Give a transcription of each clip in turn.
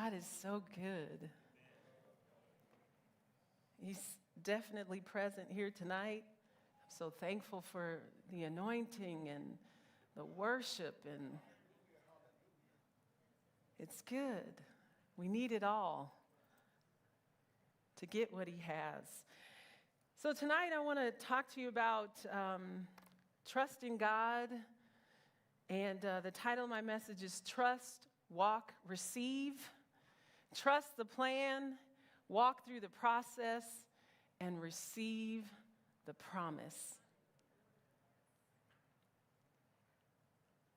God is so good. He's definitely present here tonight. I'm so thankful for the anointing and the worship, and it's good. We need it all to get what he has. So tonight I want to talk to you about trusting God, and the title of my message is Trust, Walk, Receive. Trust the plan, walk through the process, and receive the promise.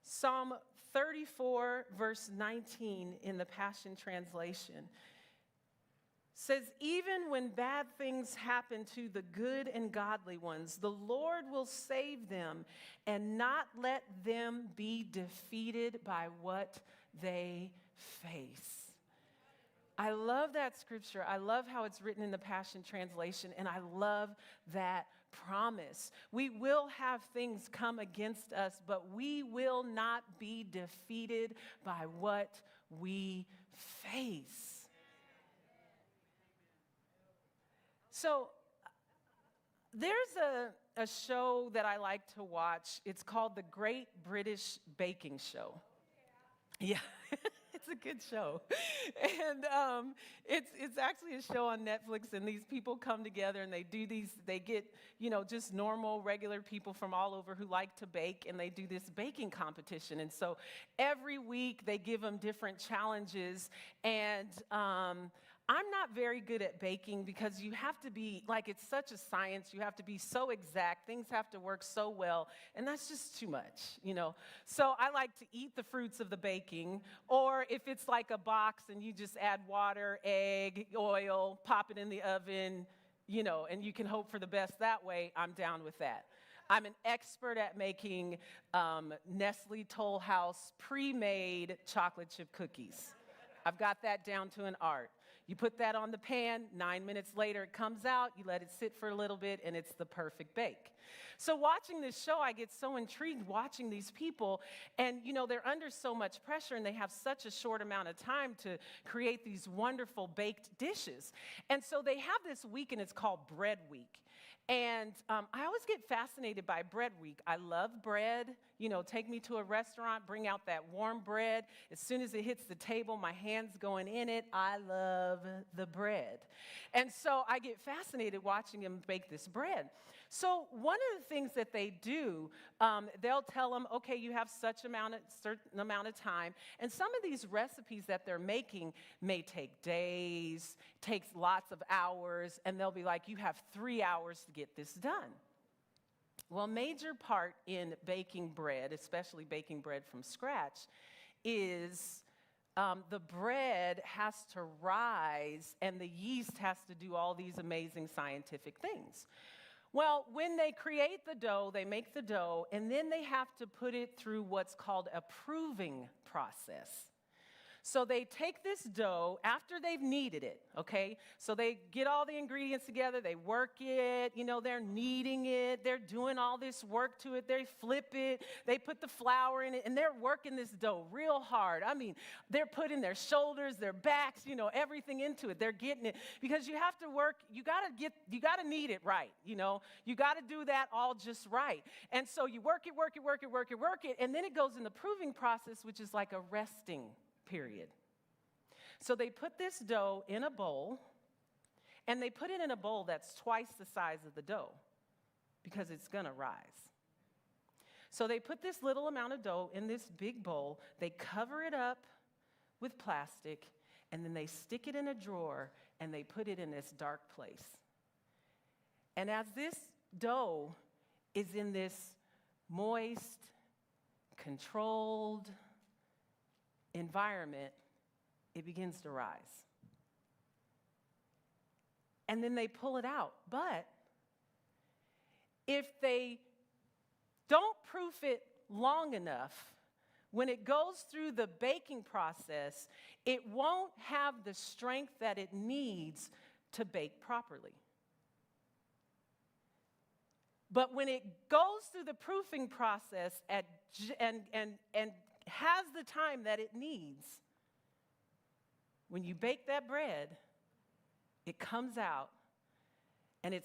Psalm 34, verse 19 in the Passion Translation says, even when bad things happen to the good and godly ones, the Lord will save them and not let them be defeated by what they face. I love that scripture. I love how it's written in the Passion Translation, and I love that promise. We will have things come against us, but we will not be defeated by what we face. So there's a show that I like to watch. It's called The Great British Baking Show. Yeah. It's a good show. And it's actually a show on Netflix, and these people come together and they get, just normal, regular people from all over who like to bake, and they do this baking competition. And so every week they give them different challenges, and I'm not very good at baking because you have to be, it's such a science. You have to be so exact. Things have to work so well, and that's just too much, So I like to eat the fruits of the baking, or if it's like a box and you just add water, egg, oil, pop it in the oven, and you can hope for the best that way, I'm down with that. I'm an expert at making Nestle Toll House pre-made chocolate chip cookies. I've got that down to an art. You put that on the pan, 9 minutes later it comes out, you let it sit for a little bit, and it's the perfect bake. So watching this show, I get so intrigued watching these people, and they're under so much pressure, and they have such a short amount of time to create these wonderful baked dishes. And so they have this week, and it's called Bread Week. And I always get fascinated by Bread Week. I love bread. Take me to a restaurant, bring out that warm bread. As soon as it hits the table, my hand's going in it. I love the bread. And so I get fascinated watching them bake this bread. So one of the things that they do, they'll tell them, okay, you have certain amount of time. And some of these recipes that they're making may take days, takes lots of hours, and they'll be like, you have 3 hours to get this done. Well, major part in baking bread, especially baking bread from scratch, is the bread has to rise and the yeast has to do all these amazing scientific things. Well, when they create the dough, they make the dough, and then they have to put it through what's called a proving process. So they take this dough after they've kneaded it, okay? So they get all the ingredients together, they work it, they're kneading it, they're doing all this work to it, they flip it, they put the flour in it, and they're working this dough real hard. I mean, they're putting their shoulders, their backs, everything into it. They're getting it, because you have to work, you gotta knead it right, you gotta do that all just right. And so you work it, and then it goes in the proving process, which is like a resting period. So they put this dough in a bowl, and they put it in a bowl that's twice the size of the dough because it's going to rise. So they put this little amount of dough in this big bowl, they cover it up with plastic, and then they stick it in a drawer, and they put it in this dark place. And as this dough is in this moist, controlled environment, it begins to rise. And then they pull it out. But if they don't proof it long enough, when it goes through the baking process, it won't have the strength that it needs to bake properly. But when it goes through the proofing process and has the time that it needs, when you bake that bread, it comes out and it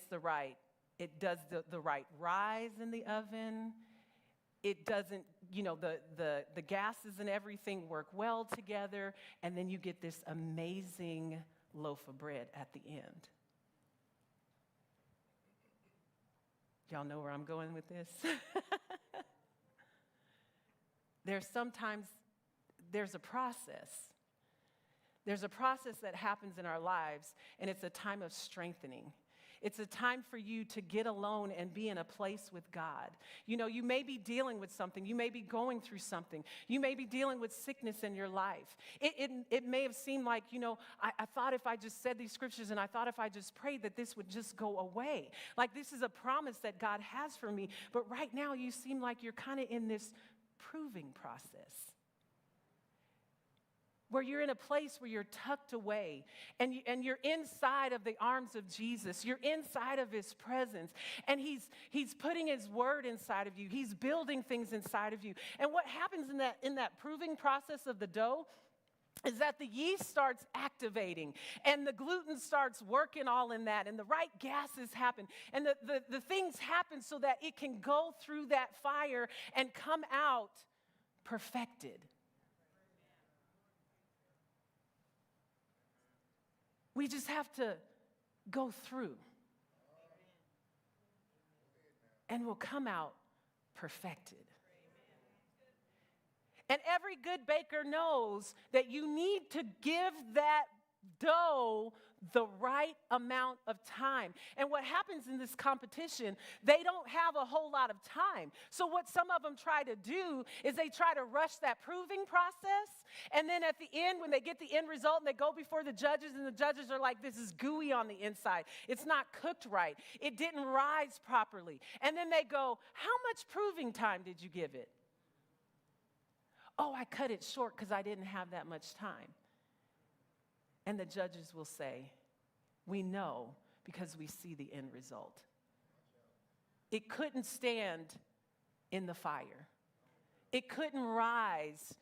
does the right rise in the oven. It doesn't, the gases and everything work well together, and then you get this amazing loaf of bread at the end. Y'all know where I'm going with this? There's a process. There's a process that happens in our lives, and it's a time of strengthening. It's a time for you to get alone and be in a place with God. You may be dealing with something. You may be going through something. You may be dealing with sickness in your life. It may have seemed like, I thought if I just said these scriptures and I thought if I just prayed that this would just go away. Like this is a promise that God has for me. But right now you seem like you're kind of in this proving process, where you're in a place where you're tucked away and you're inside of the arms of Jesus. You're inside of his presence, and he's putting his word inside of you. He's building things inside of you. And what happens in that proving process of the dough is that the yeast starts activating and the gluten starts working all in that, and the right gases happen, and the things happen so that it can go through that fire and come out perfected. We just have to go through, and we'll come out perfected. And every good baker knows that you need to give that dough the right amount of time. And what happens in this competition, they don't have a whole lot of time. So what some of them try to do is they try to rush that proving process. And then at the end, when they get the end result and they go before the judges, and the judges are like, this is gooey on the inside. It's not cooked right. It didn't rise properly. And then they go, how much proving time did you give it? Oh, I cut it short because I didn't have that much time. And the judges will say, we know because we see the end result. It couldn't stand in the fire. It couldn't rise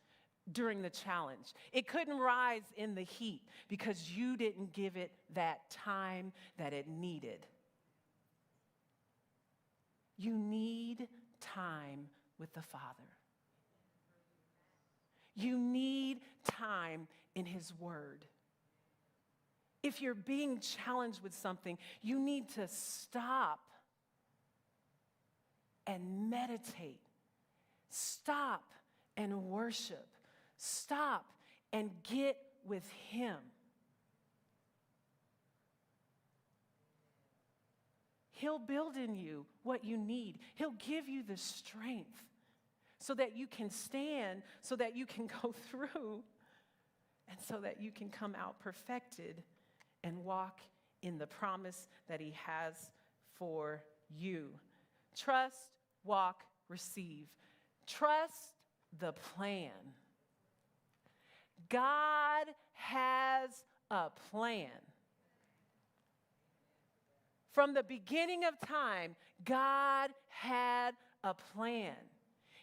during the challenge. It couldn't rise in the heat because you didn't give it that time that it needed. You need time with the Father. You need time in his word. If you're being challenged with something, you need to stop and meditate. Stop and worship. Stop and get with him. He'll build in you what you need. He'll give you the strength so that you can stand, so that you can go through, and so that you can come out perfected and walk in the promise that he has for you. Trust, walk, receive. Trust the plan. God has a plan. From the beginning of time, God had a plan.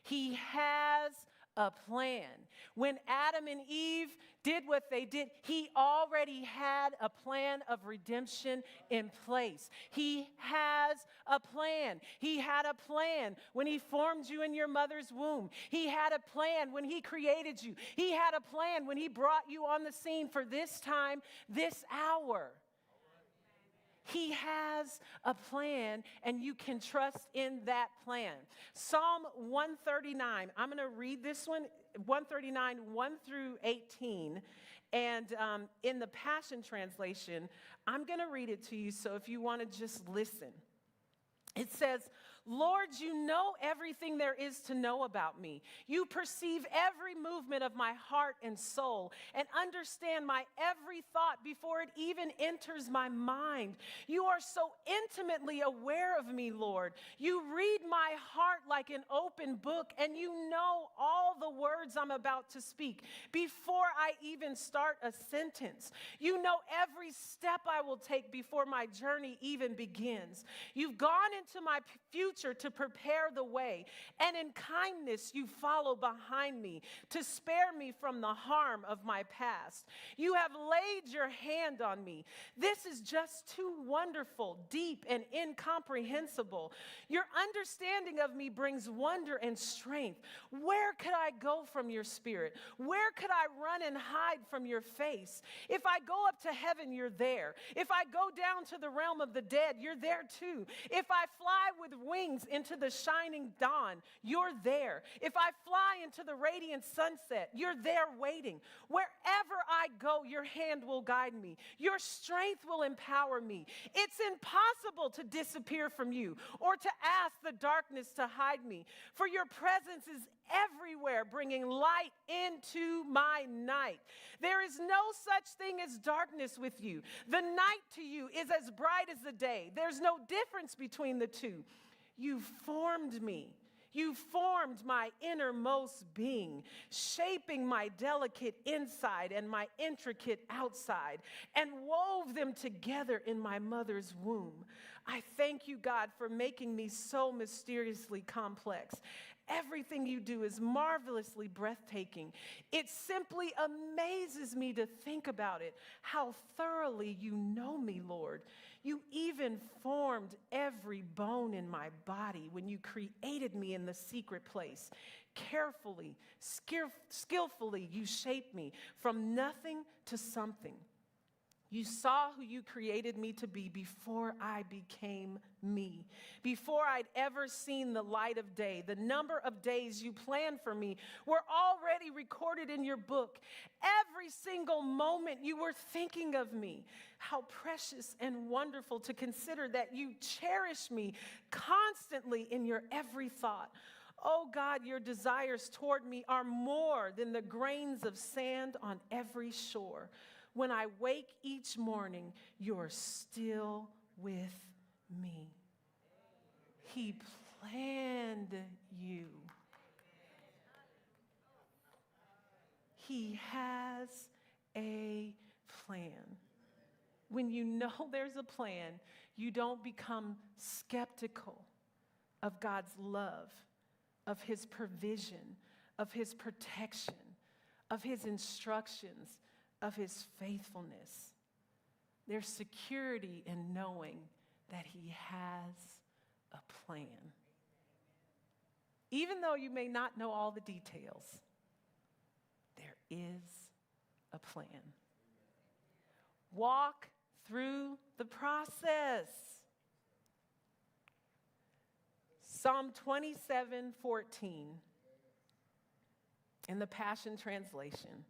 He has a plan. When Adam and Eve did what they did, he already had a plan of redemption in place. He has a plan. He had a plan when he formed you in your mother's womb. He had a plan when he created you. He had a plan when he brought you on the scene for this time, this hour. He has a plan, and you can trust in that plan. Psalm 139, I'm going to read this one, 139, 1 through 18. And in the Passion Translation, I'm going to read it to you, so if you want to just listen. It says, Lord, you know everything there is to know about me. You perceive every movement of my heart and soul and understand my every thought before it even enters my mind. You are so intimately aware of me, Lord. You read my heart like an open book, and you know all the words I'm about to speak before I even start a sentence. You know every step I will take before my journey even begins. You've gone into my future future to prepare the way, and in kindness you follow behind me to spare me from the harm of my past. You have laid your hand on me. This is just too wonderful, deep, and incomprehensible. Your understanding of me brings wonder and strength. Where could I go from your spirit? Where could I run and hide from your face? If I go up to heaven, you're there. If I go down to the realm of the dead, you're there too. If I fly with wings into the shining dawn, you're there. If I fly into the radiant sunset, you're there waiting. Wherever I go, your hand will guide me. Your strength will empower me. It's impossible to disappear from you or to ask the darkness to hide me, for your presence is everywhere, bringing light into my night. There is no such thing as darkness with you. The night to you is as bright as the day. There's no difference between the two. You formed me. You formed my innermost being, shaping my delicate inside and my intricate outside, and wove them together in my mother's womb. I thank you, God, for making me so mysteriously complex. Everything you do is marvelously breathtaking. It simply amazes me to think about it, how thoroughly you know me, Lord. You even formed every bone in my body when you created me in the secret place. Carefully, skillfully, you shaped me from nothing to something. You saw who you created me to be before I became me, before I'd ever seen the light of day. The number of days you planned for me were already recorded in your book. Every single moment you were thinking of me. How precious and wonderful to consider that you cherish me constantly in your every thought. Oh God, your desires toward me are more than the grains of sand on every shore. When I wake each morning, you're still with me. He planned you. He has a plan. When you know there's a plan, you don't become skeptical of God's love, of his provision, of his protection, of his instructions, of his faithfulness. There's security in knowing that he has a plan. Even though you may not know all the details, there is a plan. Walk through the process. Psalm 27:14 in the Passion Translation.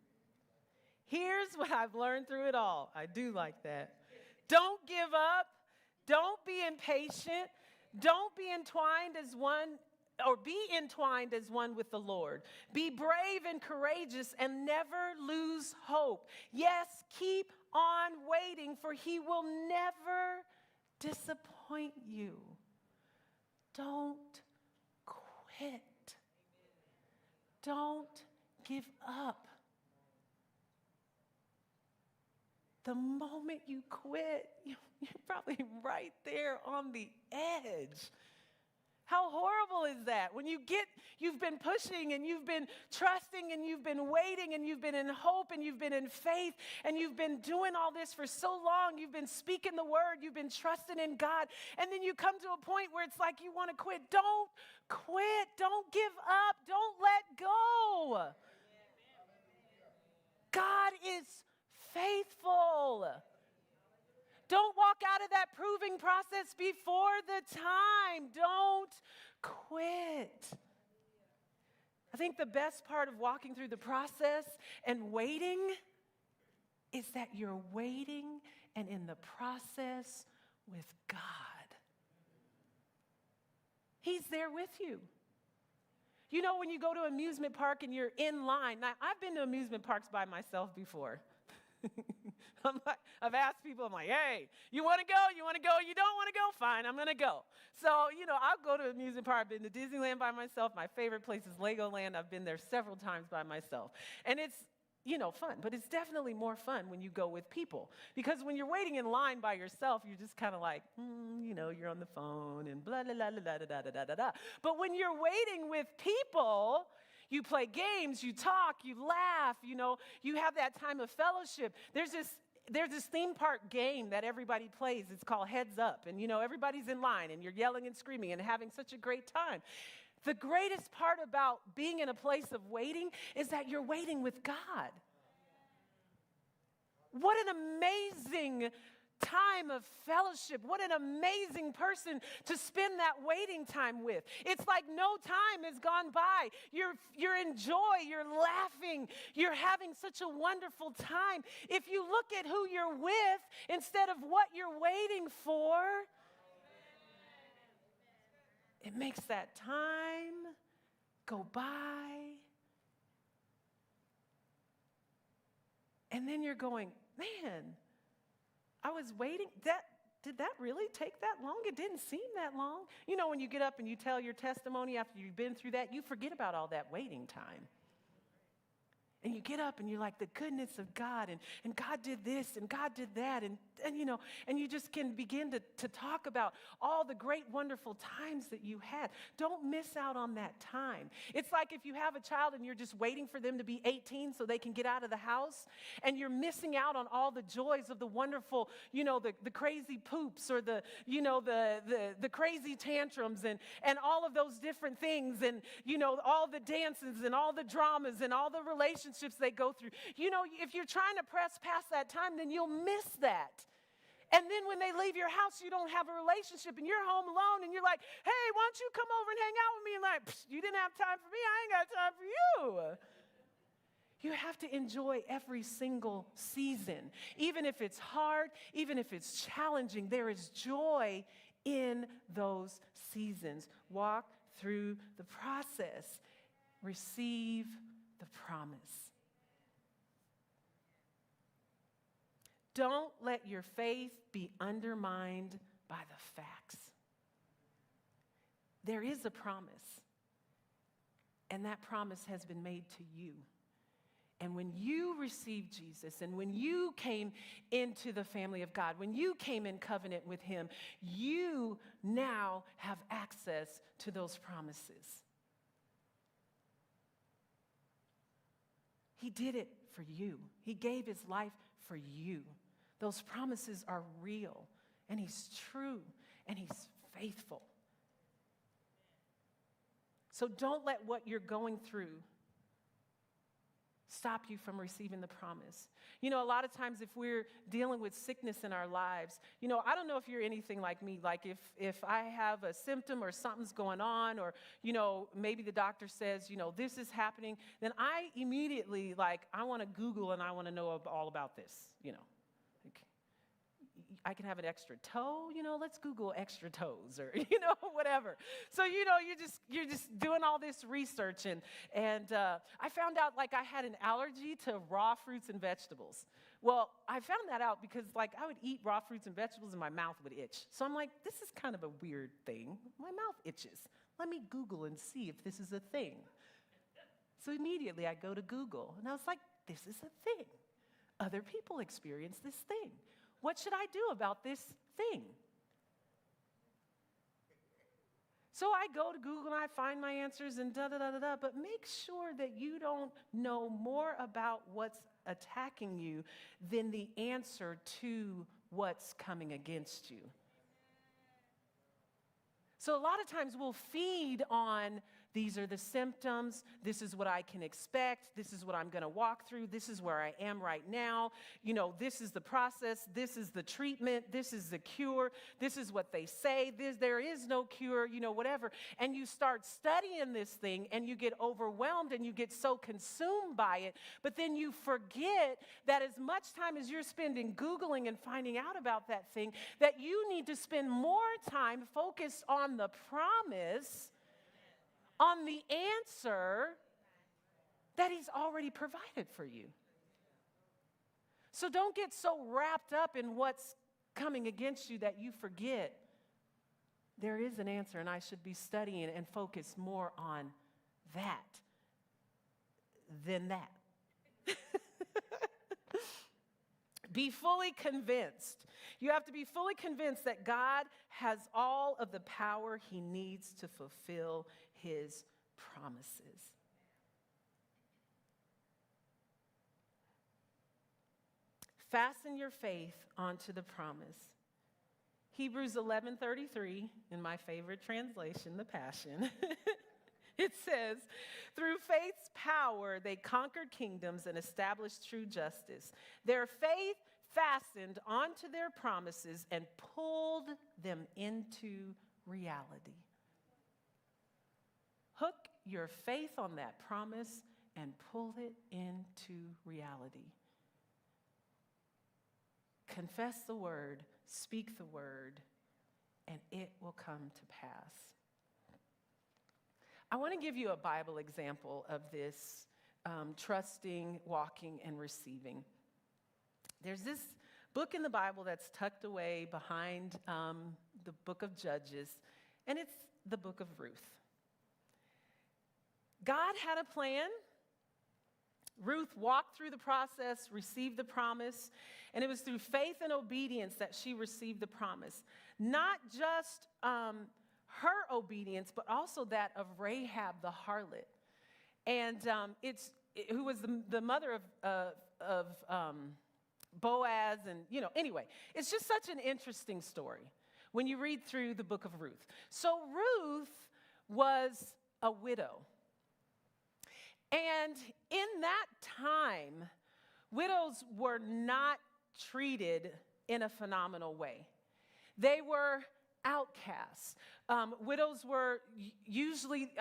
Here's what I've learned through it all. I do like that. Don't give up. Don't be impatient. Don't be entwined as one, or be entwined as one with the Lord. Be brave and courageous and never lose hope. Yes, keep on waiting, for he will never disappoint you. Don't quit. Don't give up. The moment you quit, you're probably right there on the edge. How horrible is that? When you've been pushing and you've been trusting and you've been waiting and you've been in hope and you've been in faith and you've been doing all this for so long. You've been speaking the word. You've been trusting in God. And then you come to a point where it's like you want to quit. Don't quit. Don't give up. Don't let go. God is faithful. Don't walk out of that proving process before the time. Don't quit. I think the best part of walking through the process and waiting is that you're waiting and in the process with God. He's there with you. You know, when you go to an amusement park and you're in line. Now, I've been to amusement parks by myself before. I've asked people, I'm like, hey, you want to go? You want to go? You don't want to go? Fine, I'm going to go. So, I'll go to an amusement park. I've been to Disneyland by myself. My favorite place is Legoland. I've been there several times by myself. And it's fun, but it's definitely more fun when you go with people. Because when you're waiting in line by yourself, you're just kind of like, you're on the phone and blah, blah, blah, blah, blah, blah, blah, blah, blah. But when you're waiting with people, you play games, you talk, you laugh, you have that time of fellowship. There's this theme park game that everybody plays. It's called Heads Up. And, everybody's in line and you're yelling and screaming and having such a great time. The greatest part about being in a place of waiting is that you're waiting with God. What an amazing time of fellowship. What an amazing person to spend that waiting time with. It's like no time has gone by. You're in joy, you're laughing, you're having such a wonderful time. If you look at who you're with instead of what you're waiting for, it makes that time go by. And then you're going, man, I was waiting. Did that really take that long? It didn't seem that long. When you get up and you tell your testimony after you've been through that, you forget about all that waiting time. And you get up and you're like, the goodness of God, and God did this, and God did that, and you just can begin to talk about all the great, wonderful times that you had. Don't miss out on that time. It's like if you have a child and you're just waiting for them to be 18 so they can get out of the house, and you're missing out on all the joys of the wonderful, the crazy poops or the crazy tantrums and all of those different things, and, all the dances and all the dramas and all the relationships they go through. If you're trying to press past that time, then you'll miss that. And then when they leave your house, you don't have a relationship and you're home alone and you're like, hey, why don't you come over and hang out with me? And like, you didn't have time for me. I ain't got time for you. You have to enjoy every single season. Even if it's hard, even if it's challenging, there is joy in those seasons. Walk through the process. Receive the promise. Don't let your faith be undermined by the facts. There is a promise, and that promise has been made to you. And when you received Jesus, and when you came into the family of God, when you came in covenant with Him, you now have access to those promises. He did it for you. He gave His life for you. Those promises are real, and He's true, and He's faithful. So don't let what you're going through stop you from receiving the promise. A lot of times if we're dealing with sickness in our lives, I don't know if you're anything like me. Like if I have a symptom or something's going on, or, maybe the doctor says, this is happening, then I immediately, I want to Google and I want to know all about this, I can have an extra toe, let's Google extra toes or, whatever. So, you're just doing all this research. And I found out I had an allergy to raw fruits and vegetables. Well, I found that out because I would eat raw fruits and vegetables and my mouth would itch. So I'm like, this is kind of a weird thing. My mouth itches. Let me Google and see if this is a thing. So immediately I go to Google and I was like, this is a thing. Other people experience this thing. What should I do about this thing? So I go to Google and I find my answers and da-da-da-da-da, but make sure that you don't know more about what's attacking you than the answer to what's coming against you. So a lot of times we'll feed on, these are the symptoms, this is what I can expect, this is what I'm going to walk through, this is where I am right now, this is the process, this is the treatment, this is the cure, this is what they say, there is no cure, whatever. And you start studying this thing and you get overwhelmed and you get so consumed by it, but then you forget that as much time as you're spending Googling and finding out about that thing, that you need to spend more time focused on the promise, on the answer that He's already provided for you. So don't get so wrapped up in what's coming against you that you forget there is an answer, and I should be studying and focus more on that than that. Be fully convinced. You have to be fully convinced that God has all of the power he needs to fulfill his promises. Fasten your faith onto the promise. Hebrews 11:33, in my favorite translation, the Passion, it says, through faith's power, they conquered kingdoms and established true justice. Their faith fastened onto their promises and pulled them into reality. Hook your faith on that promise and pull it into reality. Confess the word, speak the word, and it will come to pass. I want to give you a Bible example of this trusting, walking, and receiving. There's this book in the Bible that's tucked away behind the book of Judges, and it's the book of Ruth. God had a plan. Ruth walked through the process, received the promise, and it was through faith and obedience that she received the promise. Not just her obedience, but also that of Rahab the harlot, and who was the mother of Boaz, and anyway, it's just such an interesting story when you read through the book of Ruth. So Ruth was a widow. And in that time, widows were not treated in a phenomenal way. They were outcasts. Widows were usually,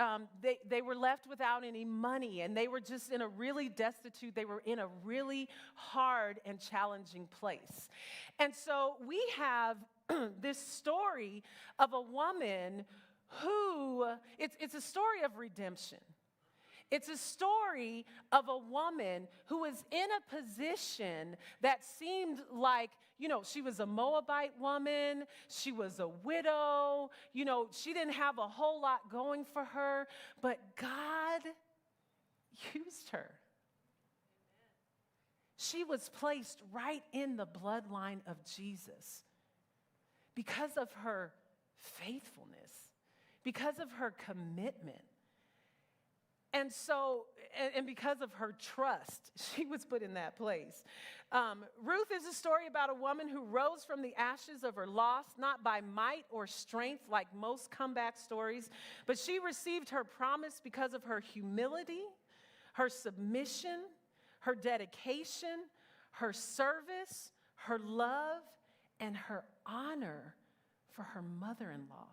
they were left without any money, and they were just in a really destitute, they were in a really hard and challenging place. And so we have this story of a woman who, it's a story of redemption. It's a story of a woman who was in a position that seemed like, she was a Moabite woman, she was a widow, she didn't have a whole lot going for her, but God used her. She was placed right in the bloodline of Jesus because of her faithfulness, because of her commitment. And so, and because of her trust, she was put in that place. Ruth is a story about a woman who rose from the ashes of her loss, not by might or strength like most comeback stories, but she received her promise because of her humility, her submission, her dedication, her service, her love, and her honor for her mother-in-law.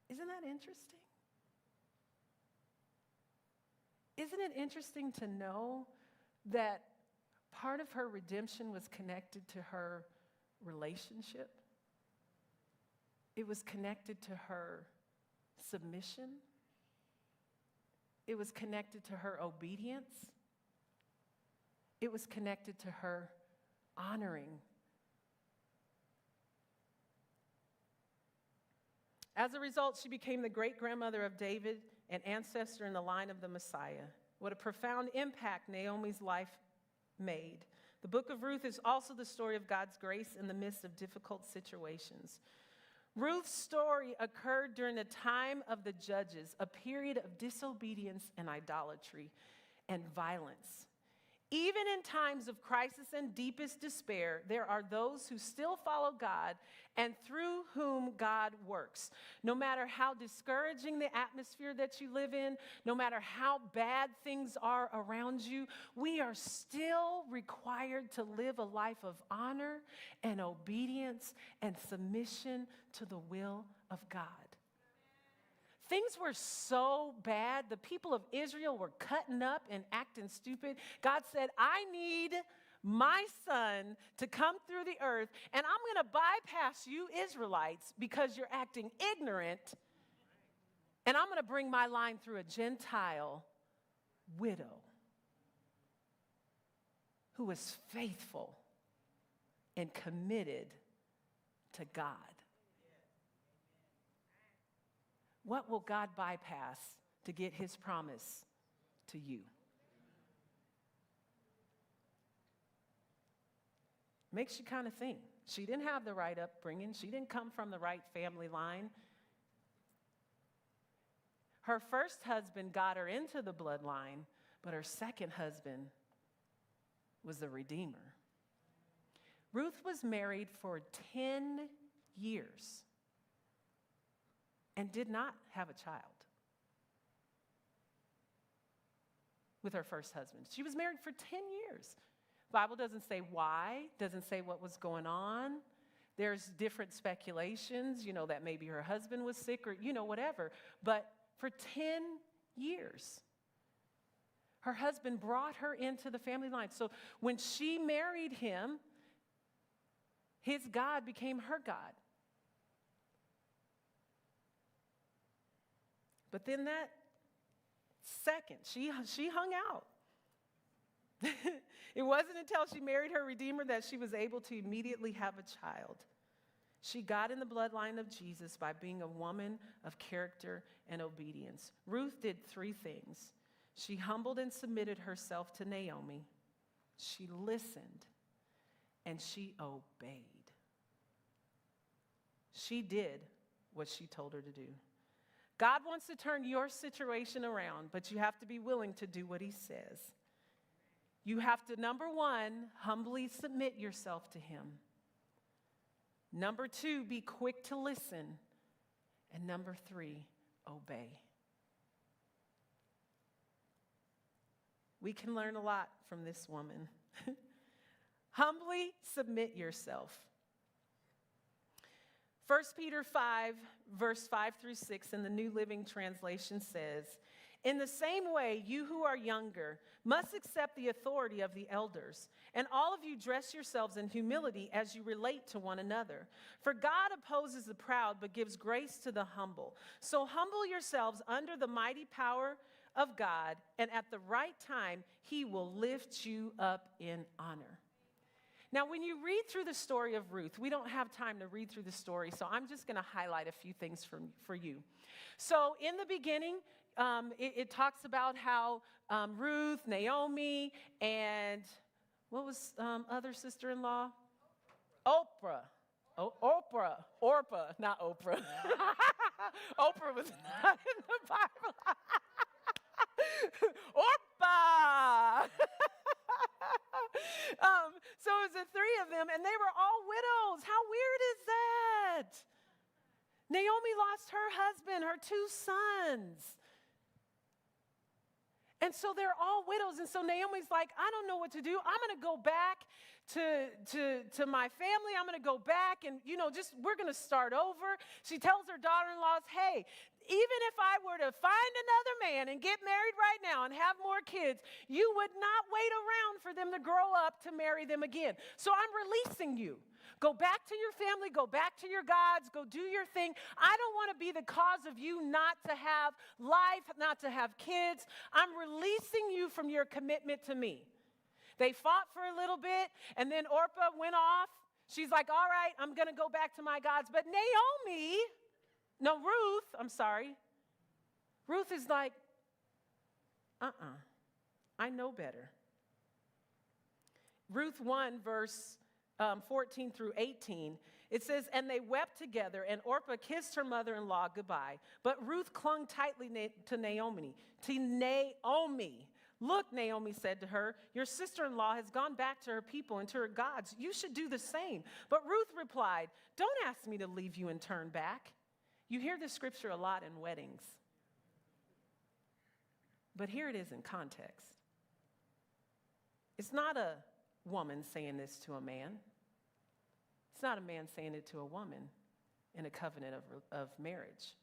Isn't that interesting? Isn't it interesting to know that part of her redemption was connected to her relationship? It was connected to her submission. It was connected to her obedience. It was connected to her honoring. As a result, she became the great-grandmother of David, an ancestor in the line of the Messiah. What a profound impact Naomi's life made. The book of Ruth is also the story of God's grace in the midst of difficult situations. Ruth's story occurred during the time of the Judges, a period of disobedience and idolatry and violence. Even in times of crisis and deepest despair, there are those who still follow God and through whom God works. No matter how discouraging the atmosphere that you live in, no matter how bad things are around you, we are still required to live a life of honor and obedience and submission to the will of God. Things were so bad. The people of Israel were cutting up and acting stupid. God said, I need my son to come through the earth, and I'm going to bypass you Israelites because you're acting ignorant, and I'm going to bring my line through a Gentile widow who was faithful and committed to God. What will God bypass to get his promise to you? Makes you kind of think. She didn't have the right upbringing. She didn't come from the right family line. Her first husband got her into the bloodline, but her second husband was the Redeemer. Ruth was married for 10 years and did not have a child with her first husband. She was married for 10 years. The Bible doesn't say why, doesn't say what was going on. There's different speculations, that maybe her husband was sick or, whatever. But for 10 years, her husband brought her into the family line. So when she married him, his God became her God. But then that second, she hung out. It wasn't until she married her Redeemer that she was able to immediately have a child. She got in the bloodline of Jesus by being a woman of character and obedience. Ruth did 3 things. She humbled and submitted herself to Naomi. She listened, and she obeyed. She did what she told her to do. God wants to turn your situation around, but you have to be willing to do what he says. You have to, number 1, humbly submit yourself to him. Number 2, be quick to listen. And number 3, obey. We can learn a lot from this woman. Humbly submit yourself. 1 Peter 5, verse 5 through 6 in the New Living Translation says, "In the same way, you who are younger must accept the authority of the elders, and all of you dress yourselves in humility as you relate to one another. For God opposes the proud but gives grace to the humble. So humble yourselves under the mighty power of God, and at the right time, he will lift you up in honor." Now, when you read through the story of Ruth, we don't have time to read through the story, so I'm just going to highlight a few things for you. So in the beginning, it talks about how Ruth, Naomi, and what was other sister-in-law? Orpah, not Oprah. Oprah was not in the Bible. Orpah! So it was the 3 of them, and they were all widows. How weird is that? Naomi lost her husband, her 2 sons. And so they're all widows. And so Naomi's like, I don't know what to do. I'm going to go back to my family. I'm going to go back and, we're going to start over. She tells her daughter-in-laws, hey, even if I were to find another man and get married right now and have more kids, you would not wait around for them to grow up to marry them again. So I'm releasing you. Go back to your family, go back to your gods, go do your thing. I don't want to be the cause of you not to have life, not to have kids. I'm releasing you from your commitment to me. They fought for a little bit, and then Orpah went off. She's like, all right, I'm going to go back to my gods. But Ruth is like, I know better. Ruth 1, verse 14 through 18, it says, and they wept together, and Orpah kissed her mother-in-law goodbye. But Ruth clung tightly to Naomi. Look, Naomi said to her, your sister-in-law has gone back to her people and to her gods. You should do the same. But Ruth replied, don't ask me to leave you and turn back. You hear this scripture a lot in weddings. But here it is in context. It's not a woman saying this to a man. It's not a man saying it to a woman in a covenant of marriage.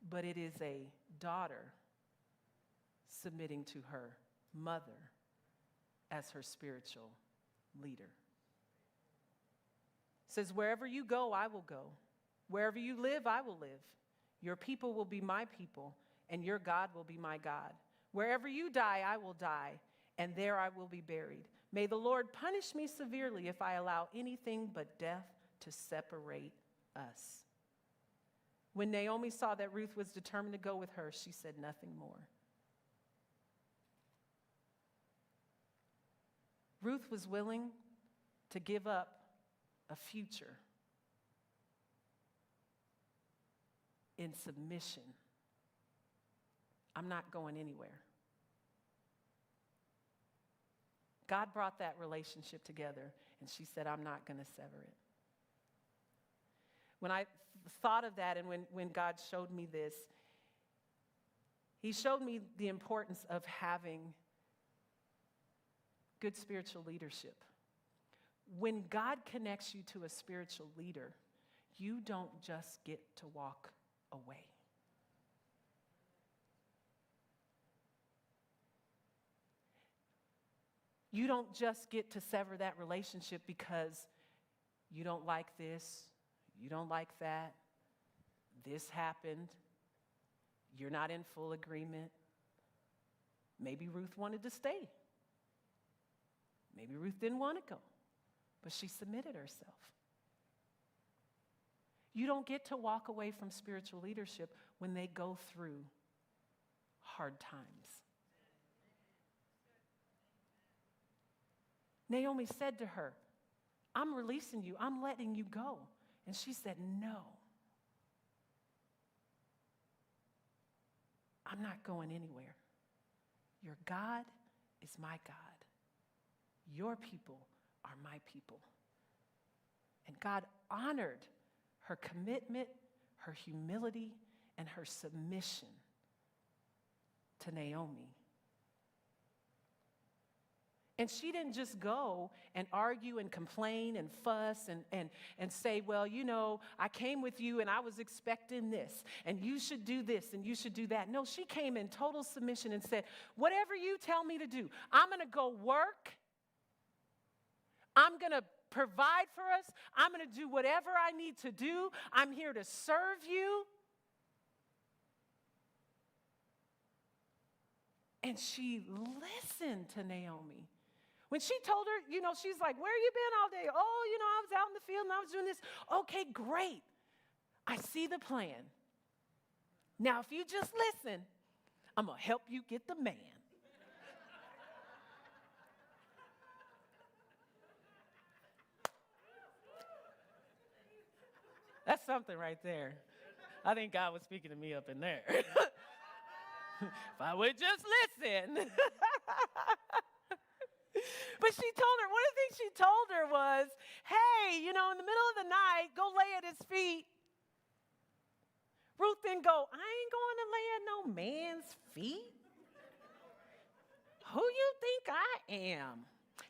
But it is a daughter submitting to her mother as her spiritual leader. It says, wherever you go, I will go. Wherever you live, I will live. Your people will be my people, and your God will be my God. Wherever you die, I will die, and there I will be buried. May the Lord punish me severely if I allow anything but death to separate us. When Naomi saw that Ruth was determined to go with her, she said nothing more. Ruth was willing to give up a future in submission. I'm not going anywhere. God brought that relationship together, and she said, I'm not going to sever it. When I thought of that, and when God showed me this, He showed me the importance of having good spiritual leadership. When God connects you to a spiritual leader, you don't just get to walk away. You don't just get to sever that relationship because you don't like this, you don't like that, this happened, you're not in full agreement. Maybe Ruth wanted to stay. Maybe Ruth didn't want to go, but she submitted herself. You don't get to walk away from spiritual leadership when they go through hard times. Naomi said to her, I'm releasing you. I'm letting you go. And she said, no. I'm not going anywhere. Your God is my God. Your people are my people. And God honored her commitment, her humility, and her submission to Naomi. And she didn't just go and argue and complain and fuss and say, well, you know, I came with you and I was expecting this, and you should do this and you should do that. No, she came in total submission and said, whatever you tell me to do, I'm going to go work. I'm going to provide for us. I'm going to do whatever I need to do. I'm here to serve you. And she listened to Naomi. When she told her, you know, she's like, where you been all day? Oh, you know, I was out in the field and I was doing this. Okay, great. I see the plan. Now, if you just listen, I'm going to help you get the man. That's something right there. I think God was speaking to me up in there. If I would just listen. But she told her, one of the things she told her was, hey, you know, in the middle of the night, go lay at his feet. Ruth didn't go, I ain't going to lay at no man's feet. Who you think I am?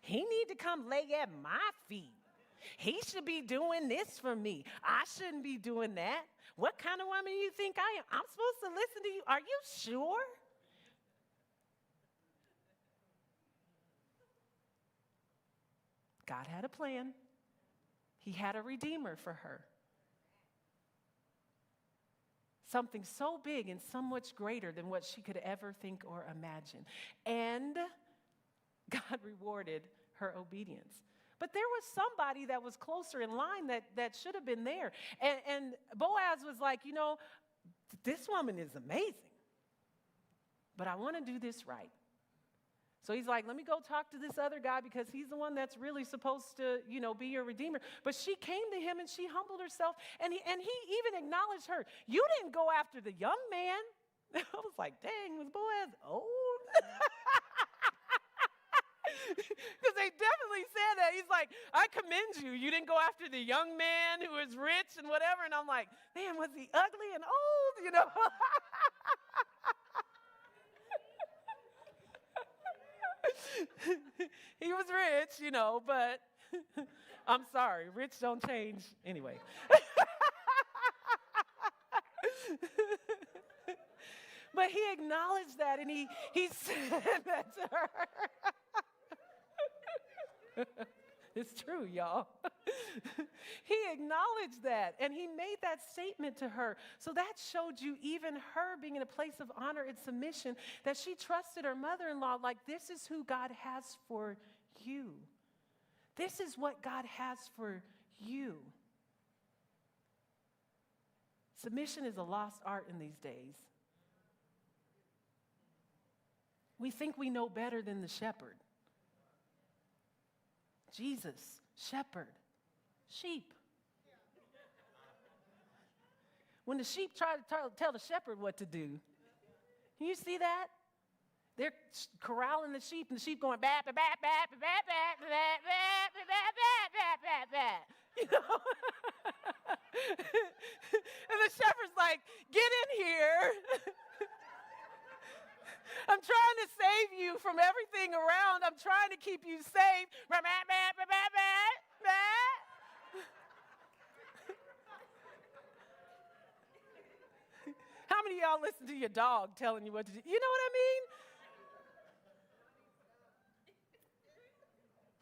He need to come lay at my feet. He should be doing this for me. I shouldn't be doing that. What kind of woman do you think I am? I'm supposed to listen to you. Are you sure? God had a plan. He had a redeemer for her. Something so big and so much greater than what she could ever think or imagine. And God rewarded her obedience. But there was somebody that was closer in line that should have been there. And Boaz was like, you know, this woman is amazing, but I want to do this right. So he's like, let me go talk to this other guy because he's the one that's really supposed to, you know, be your redeemer. But she came to him and she humbled herself, and he even acknowledged her. You didn't go after the young man. I was like, dang, was Boaz old? Because they definitely said that. He's like, I commend you. You didn't go after the young man who is rich and whatever. And I'm like, man, was he ugly and old, you know? He was rich, you know, but I'm sorry, rich don't change anyway. But he acknowledged that, and he said that to her. It's true, y'all. He acknowledged that, and he made that statement to her. So that showed you, even her being in a place of honor and submission, that she trusted her mother-in-law like, this is who God has for you. This is what God has for you. Submission is a lost art in these days. We think we know better than the shepherd. Jesus shepherd, sheep. When the sheep try to tell the shepherd what to do, can you see that? They're corralling the sheep, and the sheep going, bat, bat, bat, bat, bat, bat, bat, bat, bat, bat, bat, bat, bat. You know? And the shepherd's like, get in here. I'm trying to save you from everything around. I'm trying to keep you safe. Bat, bat, bat, bat, bat, bat. How many of y'all listen to your dog telling you what to do? You know what I mean?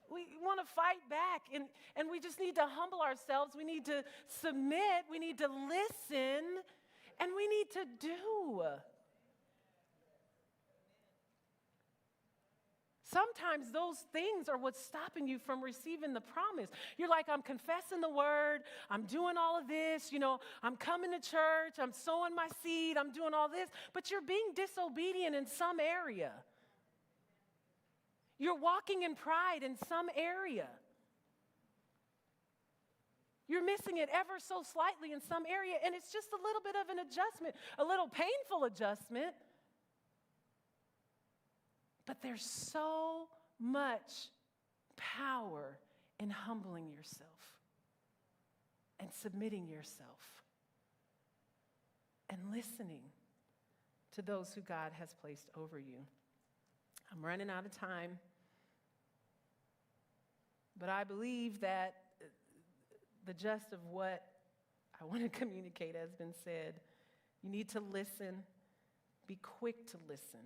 We want to fight back, and we just need to humble ourselves. We need to submit. We need to listen, and we need to do. Sometimes those things are what's stopping you from receiving the promise. You're like, I'm confessing the word. I'm doing all of this. You know, I'm coming to church. I'm sowing my seed. I'm doing all this. But you're being disobedient in some area. You're walking in pride in some area. You're missing it ever so slightly in some area, and it's just a little bit of an adjustment, a little painful adjustment. But there's so much power in humbling yourself and submitting yourself and listening to those who God has placed over you. I'm running out of time, but I believe that the gist of what I want to communicate has been said. You need to listen, be quick to listen.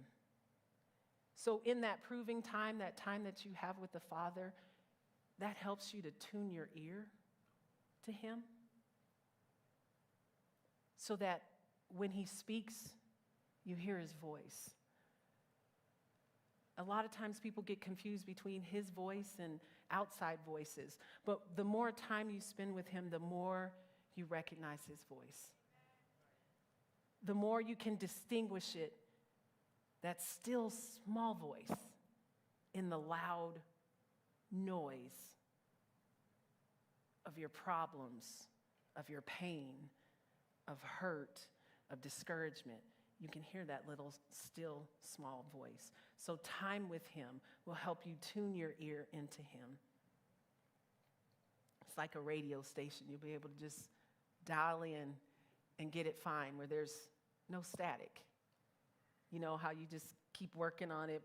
So in that proving time, that time that you have with the Father, that helps you to tune your ear to Him so that when He speaks, you hear His voice. A lot of times people get confused between His voice and outside voices. But the more time you spend with Him, the more you recognize His voice. The more you can distinguish it, that still small voice, in the loud noise of your problems, of your pain, of hurt, of discouragement. You can hear that little still small voice. So time with Him will help you tune your ear into Him. It's like a radio station. You'll be able to just dial in and get it fine where there's no static. You know how you just keep working on it.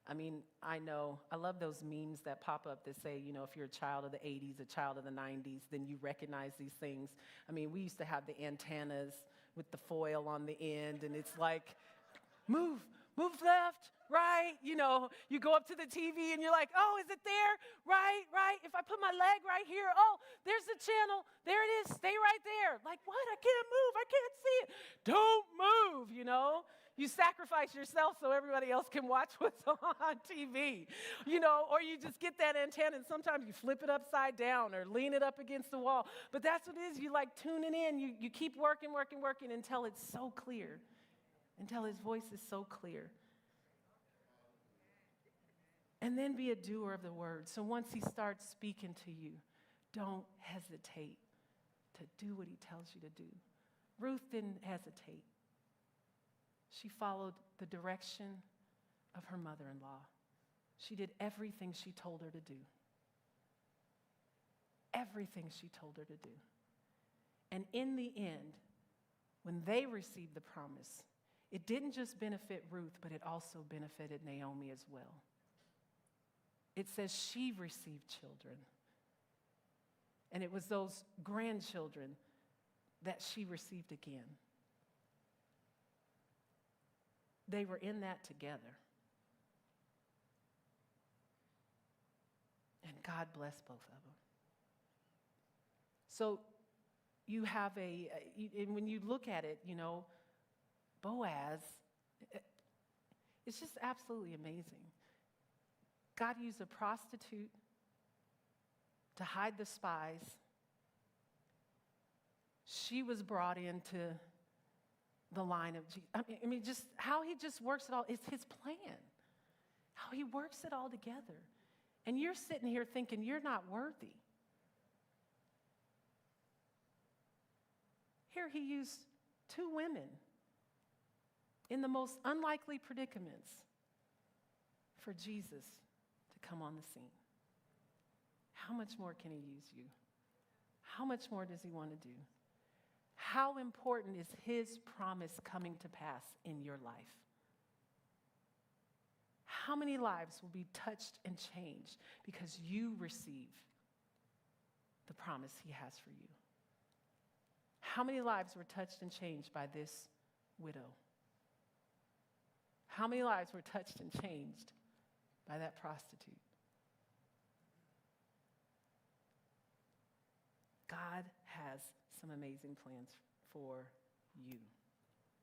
I mean, I know. I love those memes that pop up that say, you know, if you're a child of the 80s, a child of the 90s, then you recognize these things. I mean, we used to have the antennas with the foil on the end, and it's like, move left, right. You know, you go up to the TV and you're like, oh, is it there? Right. If I put my leg right here, oh, there's the channel. There it is. Stay right there. Like, what? I can't move. I can't see it. Don't move, you know. You sacrifice yourself so everybody else can watch what's on TV, you know, or you just get that antenna and sometimes you flip it upside down or lean it up against the wall. But that's what it is. You like tuning in. You keep working until it's so clear, until His voice is so clear. And then be a doer of the word. So once He starts speaking to you, don't hesitate to do what He tells you to do. Ruth didn't hesitate. She followed the direction of her mother-in-law. She did everything she told her to do. Everything she told her to do. And in the end, when they received the promise, it didn't just benefit Ruth, but it also benefited Naomi as well. It says she received children. And it was those grandchildren that she received again. They were in that together. And God blessed both of them. So you have and when you look at it, you know, Boaz, it's just absolutely amazing. God used a prostitute to hide the spies. She was brought into the line of Jesus. I mean, just how He just works it all. It's His plan. How He works it all together. And you're sitting here thinking you're not worthy. Here he used two women in the most unlikely predicaments for Jesus to come on the scene. How much more can he use you? How much more does he want to do? How important is his promise coming to pass in your life? How many lives will be touched and changed because you receive the promise he has for you? How many lives were touched and changed by this widow? How many lives were touched and changed by that prostitute? God has some amazing plans for you.